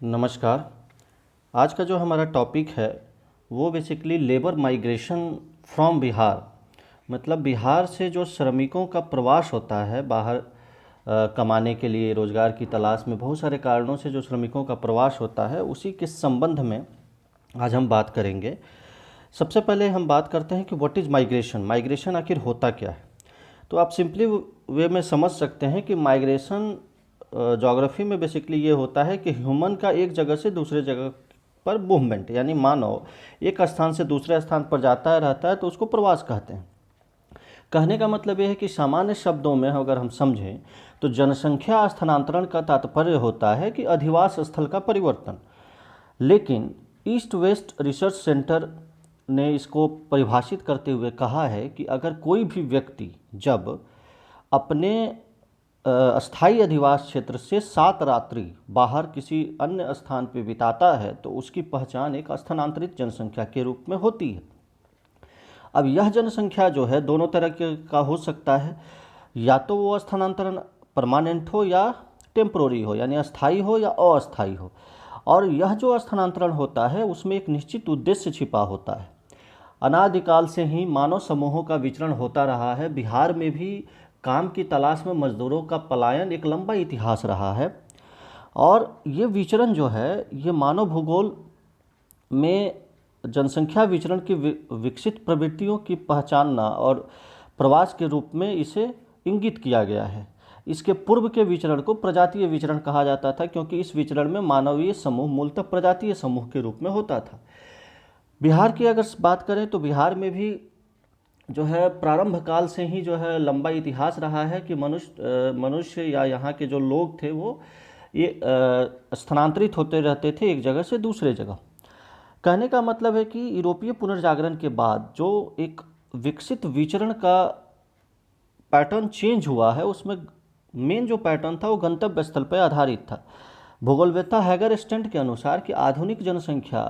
नमस्कार। आज का जो हमारा टॉपिक है वो basically labour migration from Bihar. मतलब बिहार से जो श्रमिकों का प्रवास होता है बाहर कमाने के लिए, रोज़गार की तलाश में, बहुत सारे कारणों से जो श्रमिकों का प्रवास होता है उसी के संबंध में आज हम बात करेंगे। सबसे पहले हम बात करते हैं कि व्हाट इज़ माइग्रेशन। माइग्रेशन आखिर होता क्या है? तो आप सिंपली वे में समझ सकते हैं कि माइग्रेशन ज्योग्राफी में बेसिकली ये होता है कि ह्यूमन का एक जगह से दूसरे जगह पर मूवमेंट, यानी मानव एक स्थान से दूसरे स्थान पर जाता है रहता है तो उसको प्रवास कहते हैं। कहने का मतलब ये है कि सामान्य शब्दों में अगर हम समझें तो जनसंख्या स्थानांतरण का तात्पर्य होता है कि अधिवास स्थल का परिवर्तन। लेकिन ईस्ट वेस्ट रिसर्च सेंटर ने इसको परिभाषित करते हुए कहा है कि अगर कोई भी व्यक्ति जब अपने अस्थायी अधिवास क्षेत्र से 7 रात्रि बाहर किसी अन्य स्थान पर बिताता है तो उसकी पहचान एक स्थानांतरित जनसंख्या के रूप में होती है। अब यह जनसंख्या जो है दोनों तरह का हो सकता है, या तो वो स्थानांतरण परमानेंट हो या टेम्पोररी हो, यानी अस्थाई हो या अस्थाई हो। और यह जो स्थानांतरण होता है उसमें एक निश्चित उद्देश्य छिपा होता है। अनादिकाल से ही मानव समूहों का विचरण होता रहा है। बिहार में भी काम की तलाश में मजदूरों का पलायन एक लंबा इतिहास रहा है। और ये विचरण जो है ये मानव भूगोल में जनसंख्या विचरण की विकसित प्रवृत्तियों की पहचानना और प्रवास के रूप में इसे इंगित किया गया है। इसके पूर्व के विचरण को प्रजातीय विचरण कहा जाता था, क्योंकि इस विचरण में मानवीय समूह मूलतः प्रजातीय समूह के रूप में होता था। बिहार की अगर बात करें तो बिहार में भी जो है प्रारंभ काल से ही जो है लंबा इतिहास रहा है कि मनुष्य या यहाँ के जो लोग थे वो ये स्थानांतरित होते रहते थे एक जगह से दूसरे जगह। कहने का मतलब है कि यूरोपीय पुनर्जागरण के बाद जो एक विकसित विचरण का पैटर्न चेंज हुआ है उसमें मेन जो पैटर्न था वो गंतव्य स्थल पर आधारित था। भूगोलवेत्ता हैगर स्टेंट के अनुसार कि आधुनिक जनसंख्या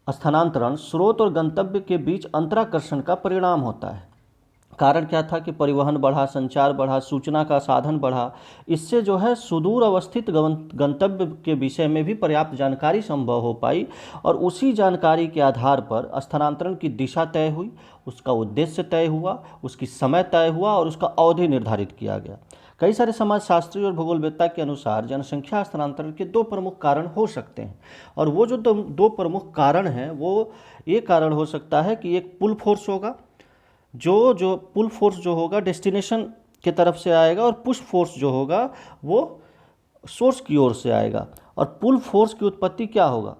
स्थानांतरण स्रोत और गंतव्य के बीच अंतराकर्षण का परिणाम होता है। कारण क्या था कि परिवहन बढ़ा, संचार बढ़ा, सूचना का साधन बढ़ा। इससे जो है सुदूर अवस्थित गंतव्य के विषय में भी पर्याप्त जानकारी संभव हो पाई और उसी जानकारी के आधार पर स्थानांतरण की दिशा तय हुई, उसका उद्देश्य तय हुआ, उसकी समय तय हुआ और उसका अवधि निर्धारित किया गया। कई सारे समाजशास्त्री और भूगोलवेत्ता के अनुसार जनसंख्या स्थानांतरण के 2 प्रमुख कारण हो सकते हैं। और वो जो दो प्रमुख कारण हैं वो ये कारण हो सकता है कि एक पुल फोर्स होगा, जो पुल फोर्स जो होगा डेस्टिनेशन की तरफ से आएगा, और पुश फोर्स जो होगा वो सोर्स की ओर से आएगा। और पुल फोर्स की उत्पत्ति क्या होगा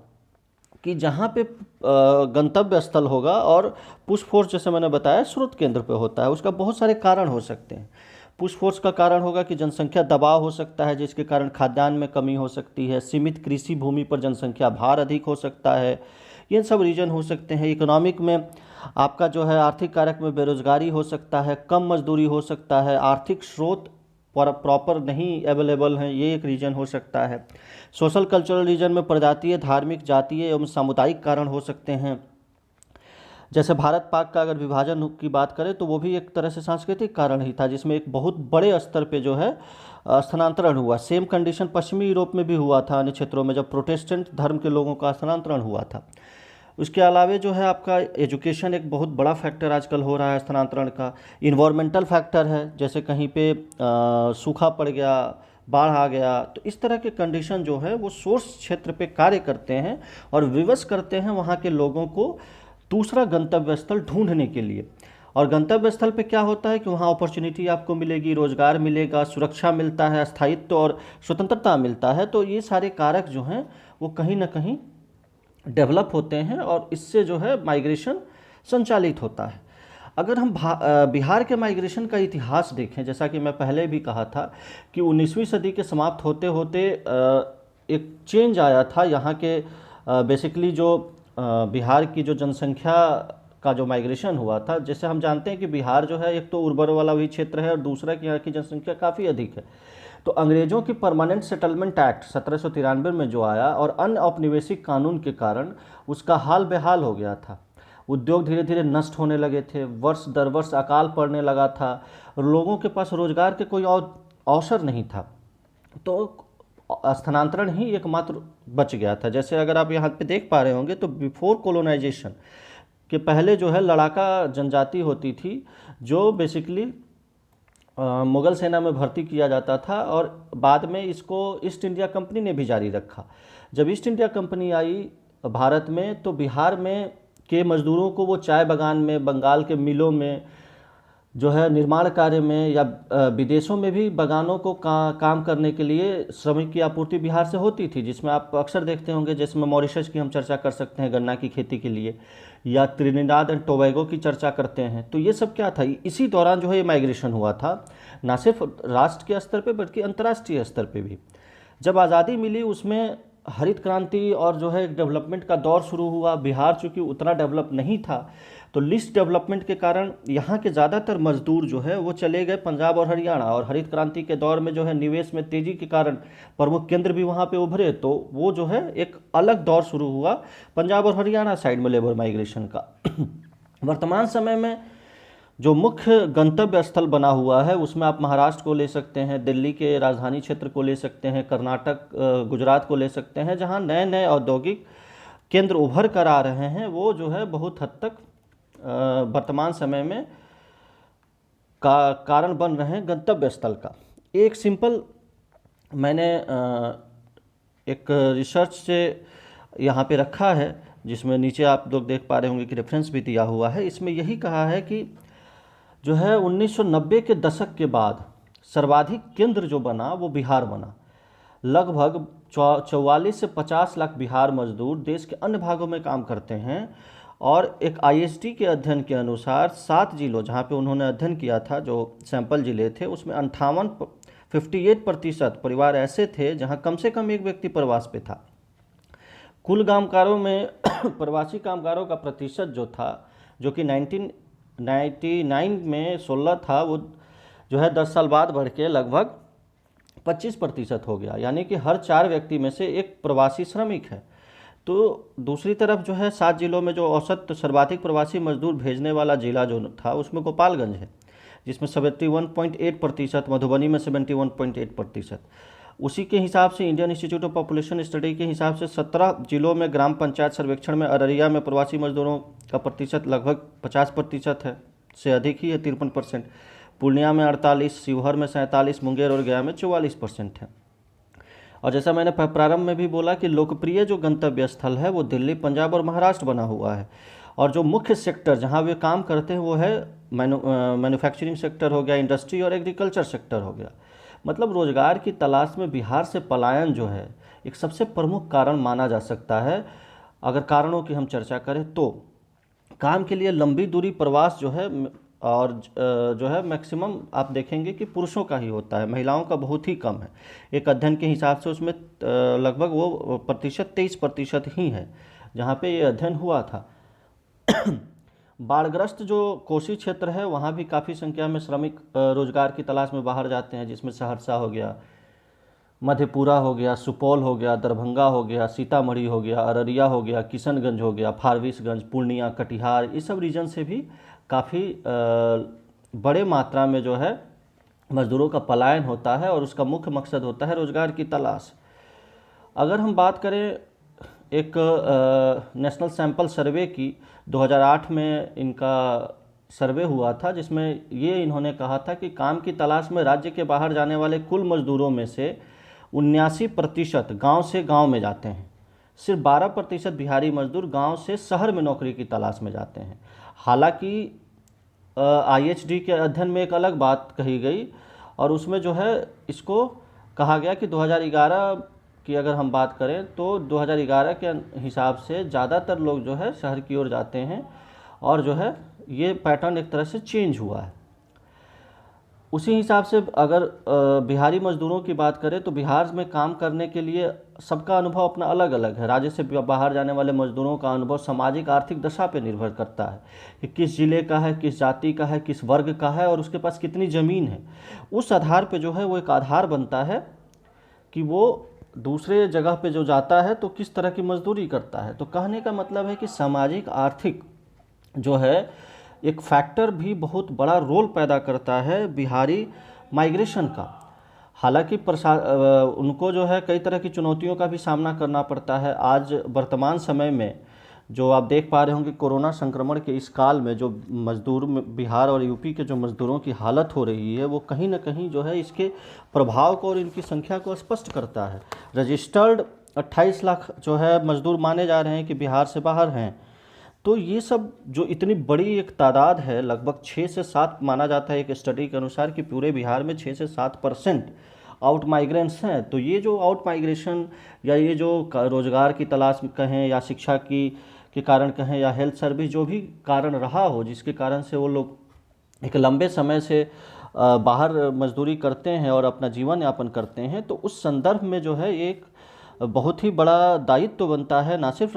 कि जहाँ पे गंतव्य स्थल होगा, और पुश फोर्स जैसे मैंने बताया स्रोत केंद्र पे होता है। उसका बहुत सारे कारण हो सकते हैं। पुश फोर्स का कारण होगा कि जनसंख्या दबाव हो सकता है जिसके कारण खाद्यान्न में कमी हो सकती है, सीमित कृषि भूमि पर जनसंख्या भार अधिक हो सकता है, ये सब रीजन हो सकते हैं। इकोनॉमिक में आपका जो है आर्थिक कारक में बेरोजगारी हो सकता है, कम मजदूरी हो सकता है, आर्थिक स्रोत प्रॉपर नहीं अवेलेबल हैं, ये एक रीजन हो सकता है। सोशल कल्चरल रीजन में प्रजातीय, धार्मिक, जातीय एवं सामुदायिक कारण हो सकते हैं। जैसे भारत पाक का अगर विभाजन की बात करें तो वो भी एक तरह से सांस्कृतिक कारण ही था, जिसमें एक बहुत बड़े स्तर पे जो है स्थानांतरण हुआ। सेम कंडीशन पश्चिमी यूरोप में भी हुआ था अन्य क्षेत्रों में, जब प्रोटेस्टेंट धर्म के लोगों का स्थानांतरण हुआ था। उसके अलावे जो है आपका एजुकेशन एक बहुत बड़ा फैक्टर आजकल हो रहा है स्थानांतरण का। इन्वायरमेंटल फैक्टर है, जैसे कहीं पे सूखा पड़ गया, बाढ़ आ गया, तो इस तरह के कंडीशन जो है वो सोर्स क्षेत्र पे कार्य करते हैं और विवश करते हैं वहाँ के लोगों को दूसरा गंतव्य स्थल ढूंढने के लिए। और गंतव्य स्थल पे क्या होता है कि वहाँ अपॉर्चुनिटी आपको मिलेगी, रोजगार मिलेगा, सुरक्षा मिलता है, स्थायित्व और स्वतंत्रता मिलता है। तो ये सारे कारक जो हैं वो कहीं ना कहीं डेवलप होते हैं और इससे जो है माइग्रेशन संचालित होता है। अगर हम बिहार के माइग्रेशन का इतिहास देखें, जैसा कि मैं पहले भी कहा था कि 19वीं सदी के समाप्त होते होते एक चेंज आया था यहाँ के बेसिकली जो बिहार की जो जनसंख्या का जो माइग्रेशन हुआ था। जैसे हम जानते हैं कि बिहार जो है एक तो उर्वर वाला भी क्षेत्र है और दूसरा कि यहाँ की जनसंख्या काफ़ी अधिक है। तो अंग्रेज़ों की परमानेंट सेटलमेंट एक्ट 1793 में जो आया और अन्य औपनिवेशिक कानून के कारण उसका हाल बेहाल हो गया था। उद्योग धीरे धीरे नष्ट होने लगे थे, वर्ष दर वर्ष अकाल पड़ने लगा था, लोगों के पास रोजगार के कोई और अवसर नहीं था। तो स्थानांतरण ही एकमात्र बच गया था। जैसे अगर आप यहाँ पे देख पा रहे होंगे तो बिफोर कोलोनाइजेशन के पहले जो है लड़ाका जनजाति होती थी, जो बेसिकली मुगल सेना में भर्ती किया जाता था, और बाद में इसको ईस्ट इंडिया कंपनी ने भी जारी रखा। जब ईस्ट इंडिया कंपनी आई भारत में, तो बिहार में के मजदूरों को वो चाय बागान में, बंगाल के मिलों में, जो है निर्माण कार्य में, या विदेशों में भी बागानों को काम करने के लिए श्रमिक की आपूर्ति बिहार से होती थी, जिसमें आप अक्सर देखते होंगे। जिसमें मॉरिशस की हम चर्चा कर सकते हैं गन्ना की खेती के लिए, या त्रिनिदाद एंड टोबैगो की चर्चा करते हैं। तो ये सब क्या था, इसी दौरान जो है ये माइग्रेशन हुआ था, ना सिर्फ राष्ट्र के स्तर पे बल्कि अंतर्राष्ट्रीय स्तर पे भी। जब आज़ादी मिली उसमें हरित क्रांति और जो है डेवलपमेंट का दौर शुरू हुआ। बिहार चूँकि उतना डेवलप नहीं था, तो लिस्ट डेवलपमेंट के कारण यहाँ के ज़्यादातर मजदूर जो है वो चले गए पंजाब और हरियाणा, और हरित क्रांति के दौर में जो है निवेश में तेज़ी के कारण प्रमुख केंद्र भी वहाँ पे उभरे, तो वो जो है एक अलग दौर शुरू हुआ पंजाब और हरियाणा साइड में लेबर माइग्रेशन का। वर्तमान समय में जो मुख्य गंतव्य स्थल बना हुआ है उसमें आप महाराष्ट्र को ले सकते हैं, दिल्ली के राजधानी क्षेत्र को ले सकते हैं, कर्नाटक, गुजरात को ले सकते हैं, जहाँ नए नए औद्योगिक केंद्र उभर कर आ रहे हैं। वो जो है बहुत हद तक वर्तमान समय में कारण बन रहे हैं गंतव्य स्थल का। एक सिंपल मैंने एक रिसर्च से यहाँ पे रखा है, जिसमें नीचे आप लोग देख पा रहे होंगे कि रेफरेंस भी दिया हुआ है। इसमें यही कहा है कि जो है 1990 के दशक के बाद सर्वाधिक केंद्र जो बना वो बिहार बना। लगभग 44 से 50 लाख बिहार मजदूर देश के अन्य भागों में काम करते हैं, और एक आईएसडी के अध्ययन के अनुसार 7 जिलों जहाँ पे उन्होंने अध्ययन किया था, जो सैंपल जिले थे, उसमें 58% परिवार ऐसे थे जहाँ कम से कम एक व्यक्ति प्रवास पे था। कुल कामगारों में प्रवासी कामगारों का प्रतिशत जो था, जो कि 1999 में 16 था, वो जो है 10 साल बाद बढ़ के लगभग 25% हो गया, यानी कि हर 4 व्यक्ति में से एक प्रवासी श्रमिक है। तो दूसरी तरफ जो है 7 जिलों में जो औसत सर्वाधिक प्रवासी मजदूर भेजने वाला जिला जो था उसमें गोपालगंज है, जिसमें 71.8%, मधुबनी में 71.8%। उसी के हिसाब से Indian institute of population study के हिसाब से 17 जिलों में ग्राम पंचायत सर्वेक्षण में अररिया में प्रवासी मजदूरों का प्रतिशत लगभग 50% है, से अधिक ही है, 53%। पूर्णिया में 48, शिवहर में 47, मुंगेर और गया में 44% है। और जैसा मैंने प्रारंभ में भी बोला कि लोकप्रिय जो गंतव्य स्थल है वो दिल्ली, पंजाब और महाराष्ट्र बना हुआ है, और जो मुख्य सेक्टर जहाँ वे काम करते हैं वो है मैन्युफैक्चरिंग सेक्टर हो गया, इंडस्ट्री और एग्रीकल्चर सेक्टर हो गया। मतलब रोजगार की तलाश में बिहार से पलायन जो है एक सबसे प्रमुख कारण माना जा सकता है। अगर कारणों की हम चर्चा करें तो काम के लिए लंबी दूरी प्रवास जो है, और जो है मैक्सिमम आप देखेंगे कि पुरुषों का ही होता है, महिलाओं का बहुत ही कम है। एक अध्ययन के हिसाब से उसमें लगभग वो प्रतिशत 23% ही है जहाँ पे ये अध्ययन हुआ था। बाढ़ग्रस्त जो कोसी क्षेत्र है वहाँ भी काफ़ी संख्या में श्रमिक रोजगार की तलाश में बाहर जाते हैं, जिसमें सहरसा हो गया, मधेपुरा हो गया, सुपौल हो गया, दरभंगा हो गया, सीतामढ़ी हो गया, अररिया हो गया, किशनगंज हो गया, फारबिसगंज, पूर्णिया, कटिहार, इस सब रीजन से भी काफ़ी बड़े मात्रा में जो है मज़दूरों का पलायन होता है, और उसका मुख्य मकसद होता है रोज़गार की तलाश। अगर हम बात करें एक नेशनल सैंपल सर्वे की, 2008 में इनका सर्वे हुआ था, जिसमें ये इन्होंने कहा था कि काम की तलाश में राज्य के बाहर जाने वाले कुल मजदूरों में से 79% गाँव से गाँव में जाते हैं। सिर्फ 12% बिहारी मजदूर गांव से शहर में नौकरी की तलाश में जाते हैं। हालांकि आईएचडी के अध्ययन में एक अलग बात कही गई, और उसमें जो है इसको कहा गया कि 2011 की अगर हम बात करें तो 2011 के हिसाब से ज़्यादातर लोग जो है शहर की ओर जाते हैं, और जो है ये पैटर्न एक तरह से चेंज हुआ है। उसी हिसाब से अगर बिहारी मजदूरों की बात करें तो बिहार में काम करने के लिए सबका अनुभव अपना अलग अलग है। राज्य से बाहर जाने वाले मजदूरों का अनुभव सामाजिक आर्थिक दशा पर निर्भर करता है कि किस जिले का है, किस जाति का है, किस वर्ग का है, और उसके पास कितनी ज़मीन है। उस आधार पे जो है वो एक आधार बनता है कि वो दूसरे जगह पे जो जाता है तो किस तरह की मजदूरी करता है। तो कहने का मतलब है कि सामाजिक आर्थिक जो है एक फैक्टर भी बहुत बड़ा रोल पैदा करता है बिहारी माइग्रेशन का। हालांकि उनको जो है कई तरह की चुनौतियों का भी सामना करना पड़ता है। आज वर्तमान समय में जो आप देख पा रहे होंगे, कोरोना संक्रमण के इस काल में जो मज़दूर बिहार और यूपी के जो मज़दूरों की हालत हो रही है, वो कहीं न कहीं जो है इसके प्रभाव को और इनकी संख्या को स्पष्ट करता है। रजिस्टर्ड 28 लाख जो है मज़दूर माने जा रहे हैं कि बिहार से बाहर हैं। तो ये सब जो इतनी बड़ी एक तादाद है, लगभग 6 से 7 माना जाता है एक स्टडी के अनुसार कि पूरे बिहार में 6 से 7% आउट माइग्रेंट्स हैं। तो ये जो आउट माइग्रेशन या ये जो रोज़गार की तलाश कहें या शिक्षा की के कारण कहें या हेल्थ सर्विस, जो भी कारण रहा हो जिसके कारण से वो लोग एक लंबे समय से बाहर मजदूरी करते हैं और अपना जीवन यापन करते हैं, तो उस संदर्भ में जो है एक बहुत ही बड़ा दायित्व तो बनता है ना सिर्फ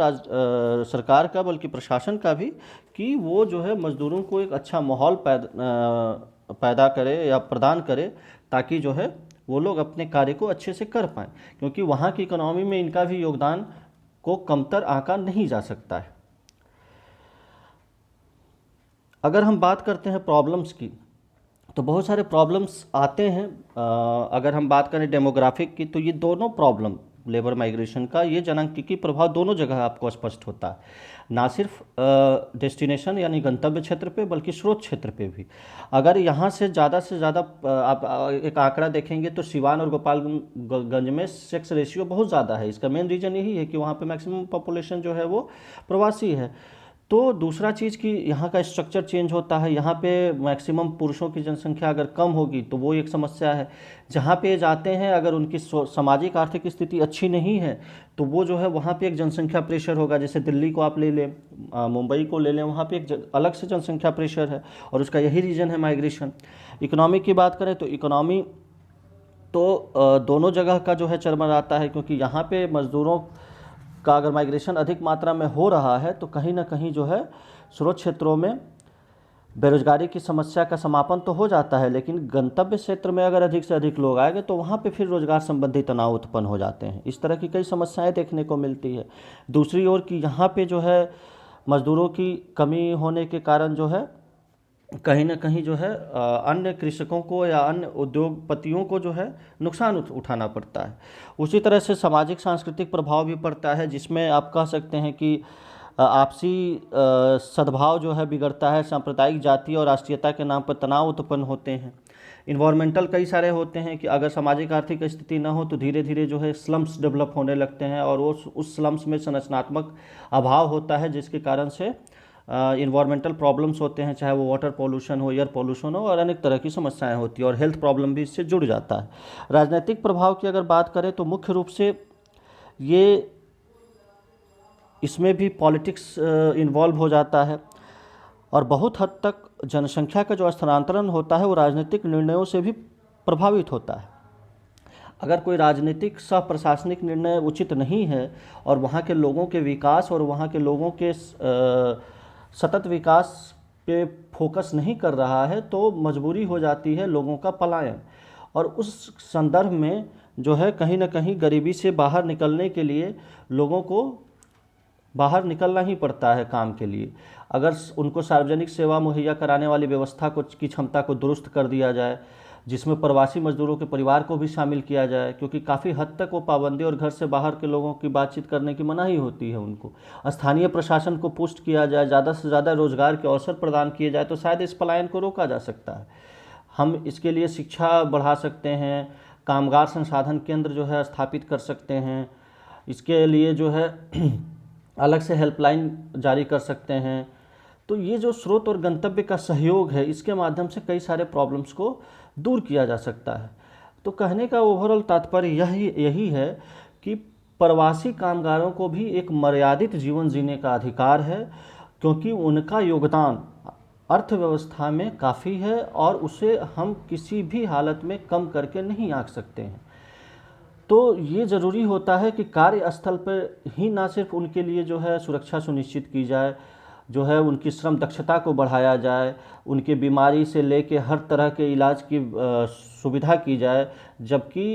सरकार का बल्कि प्रशासन का भी, कि वो जो है मज़दूरों को एक अच्छा माहौल पैदा करे या प्रदान करे, ताकि जो है वो लोग अपने कार्य को अच्छे से कर पाएँ, क्योंकि वहाँ की इकोनॉमी में इनका भी योगदान को कमतर आंका नहीं जा सकता है। अगर हम बात करते हैं प्रॉब्लम्स की, तो बहुत सारे प्रॉब्लम्स आते हैं। अगर हम बात करें डेमोग्राफिक की, तो ये दोनों प्रॉब्लम लेबर माइग्रेशन का, ये जनसांख्यिकीय प्रभाव दोनों जगह आपको स्पष्ट होता है, ना सिर्फ डेस्टिनेशन यानी गंतव्य क्षेत्र पे बल्कि स्रोत क्षेत्र पे भी। अगर यहाँ से ज़्यादा आप एक आंकड़ा देखेंगे तो सिवान और गोपालगंज में सेक्स रेशियो बहुत ज़्यादा है। इसका मेन रीज़न यही है कि वहाँ पे मैक्सिमम पॉपुलेशन जो है वो प्रवासी है। तो दूसरा चीज़ कि यहाँ का स्ट्रक्चर चेंज होता है। यहाँ पे मैक्सिमम पुरुषों की जनसंख्या अगर कम होगी तो वो एक समस्या है। जहाँ पे जाते हैं अगर उनकी सामाजिक आर्थिक स्थिति अच्छी नहीं है तो वो जो है वहाँ पे एक जनसंख्या प्रेशर होगा। जैसे दिल्ली को आप ले लें, मुंबई को ले लें, वहाँ पे एक अलग से जनसंख्या प्रेशर है और उसका यही रीज़न है माइग्रेशन। इकोनॉमी की बात करें तो इकोनॉमी तो दोनों जगह का जो है चरमराता है, क्योंकि यहाँ पे मज़दूरों का अगर माइग्रेशन अधिक मात्रा में हो रहा है तो कहीं ना कहीं जो है स्रोत क्षेत्रों में बेरोजगारी की समस्या का समापन तो हो जाता है, लेकिन गंतव्य क्षेत्र में अगर अधिक से अधिक लोग आएंगे तो वहाँ पे फिर रोजगार संबंधी तनाव उत्पन्न हो जाते हैं। इस तरह की कई समस्याएं देखने को मिलती है। दूसरी ओर कि यहाँ पे जो है मज़दूरों की कमी होने के कारण जो है कहीं ना कहीं जो है अन्य कृषकों को या अन्य उद्योगपतियों को जो है नुकसान उठाना पड़ता है। उसी तरह से सामाजिक सांस्कृतिक प्रभाव भी पड़ता है, जिसमें आप कह सकते हैं कि आपसी सद्भाव जो है बिगड़ता है। सांप्रदायिक, जाति और राष्ट्रीयता के नाम पर तनाव उत्पन्न होते हैं। इन्वायरमेंटल कई सारे होते हैं कि अगर सामाजिक आर्थिक स्थिति ना हो तो धीरे धीरे जो है स्लम्स डेवलप होने लगते हैं और उस स्लम्स में संरचनात्मक अभाव होता है, जिसके कारण से इन्वायरमेंटल प्रॉब्लम्स होते हैं, चाहे वो वाटर पोल्यूशन हो, एयर पोल्यूशन हो, और अनेक तरह की समस्याएं होती है और हेल्थ प्रॉब्लम भी इससे जुड़ जाता है। राजनीतिक प्रभाव की अगर बात करें तो मुख्य रूप से ये इसमें भी पॉलिटिक्स इन्वॉल्व हो जाता है और बहुत हद तक जनसंख्या का जो स्थानांतरण होता है वो राजनीतिक निर्णयों से भी प्रभावित होता है। अगर कोई राजनीतिक सह प्रशासनिक निर्णय उचित नहीं है और वहाँ के लोगों के विकास और वहाँ के लोगों के सतत विकास पे फोकस नहीं कर रहा है तो मजबूरी हो जाती है लोगों का पलायन। और उस संदर्भ में जो है कहीं ना कहीं गरीबी से बाहर निकलने के लिए लोगों को बाहर निकलना ही पड़ता है काम के लिए। अगर उनको सार्वजनिक सेवा मुहैया कराने वाली व्यवस्था की क्षमता को दुरुस्त कर दिया जाए, जिसमें प्रवासी मजदूरों के परिवार को भी शामिल किया जाए, क्योंकि काफ़ी हद तक वो पाबंदी और घर से बाहर के लोगों की बातचीत करने की मनाही होती है उनको। स्थानीय प्रशासन को पुष्ट किया जाए, ज़्यादा से ज़्यादा रोजगार के अवसर प्रदान किए जाए तो शायद इस पलायन को रोका जा सकता है। हम इसके लिए शिक्षा बढ़ा सकते हैं, कामगार संसाधन केंद्र जो है स्थापित कर सकते हैं, इसके लिए जो है अलग से हेल्पलाइन जारी कर सकते हैं। तो ये जो स्रोत और गंतव्य का सहयोग है, इसके माध्यम से कई सारे प्रॉब्लम्स को दूर किया जा सकता है। तो कहने का ओवरऑल तात्पर्य यही है कि प्रवासी कामगारों को भी एक मर्यादित जीवन जीने का अधिकार है, क्योंकि उनका योगदान अर्थव्यवस्था में काफ़ी है और उसे हम किसी भी हालत में कम करके नहीं आंक सकते हैं। तो ये ज़रूरी होता है कि कार्यस्थल पर ही ना सिर्फ उनके लिए जो है सुरक्षा सुनिश्चित की जाए, जो है उनकी श्रम दक्षता को बढ़ाया जाए, उनके बीमारी से लेके हर तरह के इलाज की सुविधा की जाए, जबकि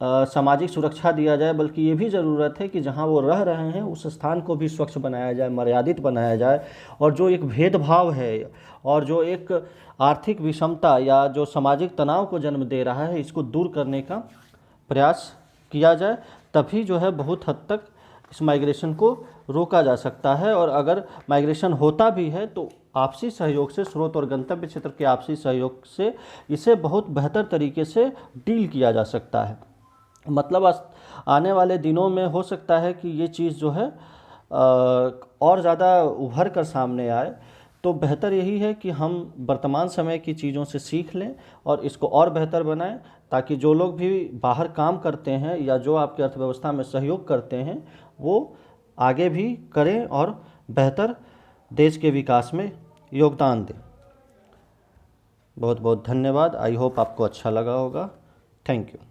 सामाजिक सुरक्षा दिया जाए, बल्कि ये भी ज़रूरत है कि जहाँ वो रह रहे हैं उस स्थान को भी स्वच्छ बनाया जाए, मर्यादित बनाया जाए। और जो एक भेदभाव है और जो एक आर्थिक विषमता या जो सामाजिक तनाव को जन्म दे रहा है, इसको दूर करने का प्रयास किया जाए। तभी जो है बहुत हद तक इस माइग्रेशन को रोका जा सकता है। और अगर माइग्रेशन होता भी है तो आपसी सहयोग से, स्रोत और गंतव्य क्षेत्र के आपसी सहयोग से इसे बहुत बेहतर तरीके से डील किया जा सकता है। मतलब आने वाले दिनों में हो सकता है कि ये चीज़ जो है और ज़्यादा उभर कर सामने आए। तो बेहतर यही है कि हम वर्तमान समय की चीज़ों से सीख लें और इसको और बेहतर बनाएं, ताकि जो लोग भी बाहर काम करते हैं या जो आपकी अर्थव्यवस्था में सहयोग करते हैं वो आगे भी करें और बेहतर देश के विकास में योगदान दें। बहुत बहुत धन्यवाद। आई होप आपको अच्छा लगा होगा। Thank you.